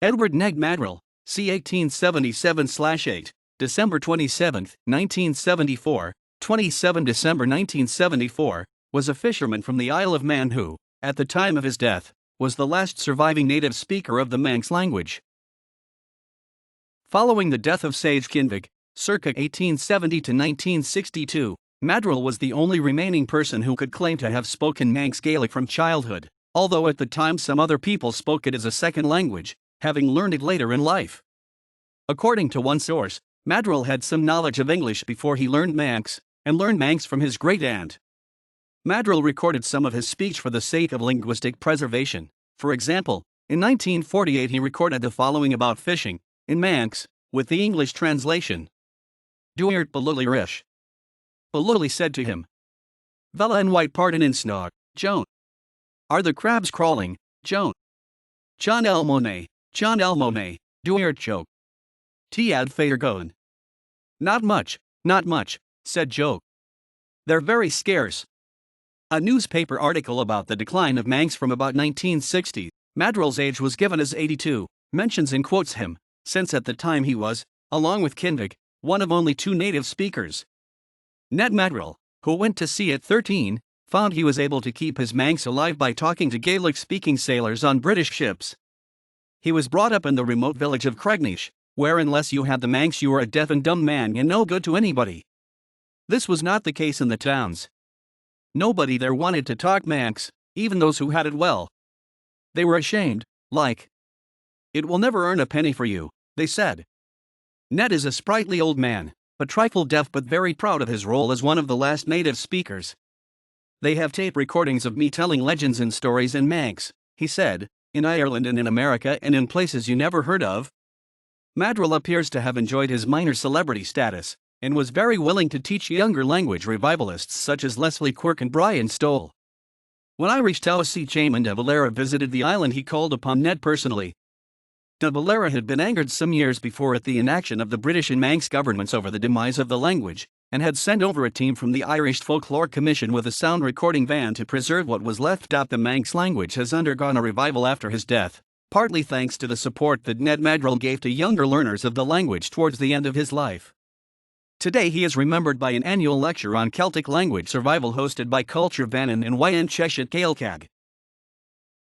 Edward Ned Maddrell, c. 1877/8, December 27, 1974, 27 December 1974, was a fisherman from the Isle of Man who, at the time of his death, was the last surviving native speaker of the Manx language. Following the death of Sage Kinvig, circa 1870 to 1962, Maddrell was the only remaining person who could claim to have spoken Manx Gaelic from childhood, although at the time some other people spoke it as a second language, having learned it later in life. According to one source, Maddrell had some knowledge of English before he learned Manx, and learned Manx from his great-aunt. Maddrell recorded some of his speech for the sake of linguistic preservation. For example, in 1948 he recorded the following about fishing, in Manx, with the English translation. Duirt Baluli Rish. Baluli said to him, Vela and white pardon in snog, Joan. Are the crabs crawling, Joan? John Elmone, Duirt joke. Tiad Fairgoen. Not much, said Joe. They're very scarce. A newspaper article about the decline of Manx from about 1960, Maddrell's age was given as 82, mentions and quotes him, since at the time he was, along with Kinvig, one of only two native speakers. Ned Maddrell, who went to sea at 13, found he was able to keep his Manx alive by talking to Gaelic-speaking sailors on British ships. He was brought up in the remote village of Cregnish, where unless you had the Manx you were a deaf and dumb man and no good to anybody. This was not the case in the towns. Nobody there wanted to talk Manx, even those who had it well. They were ashamed, like, "It will never earn a penny for you," they said. Ned is a sprightly old man, a trifle deaf but very proud of his role as one of the last native speakers. They have tape recordings of me telling legends and stories in Manx, he said, in Ireland and in America and in places you never heard of. Maddrell appears to have enjoyed his minor celebrity status, and was very willing to teach younger language revivalists such as Leslie Quirk and Brian Stoll. When Irish Taoiseach Jamin de Valera visited the island he called upon Ned personally. De Valera had been angered some years before at the inaction of the British and Manx governments over the demise of the language, and had sent over a team from the Irish Folklore Commission with a sound recording van to preserve what was left. The Manx language has undergone a revival after his death, partly thanks to the support that Ned Maddrell gave to younger learners of the language towards the end of his life. Today he is remembered by an annual lecture on Celtic language survival hosted by Culture Vannon and Wyan Cheshet Gaelcag.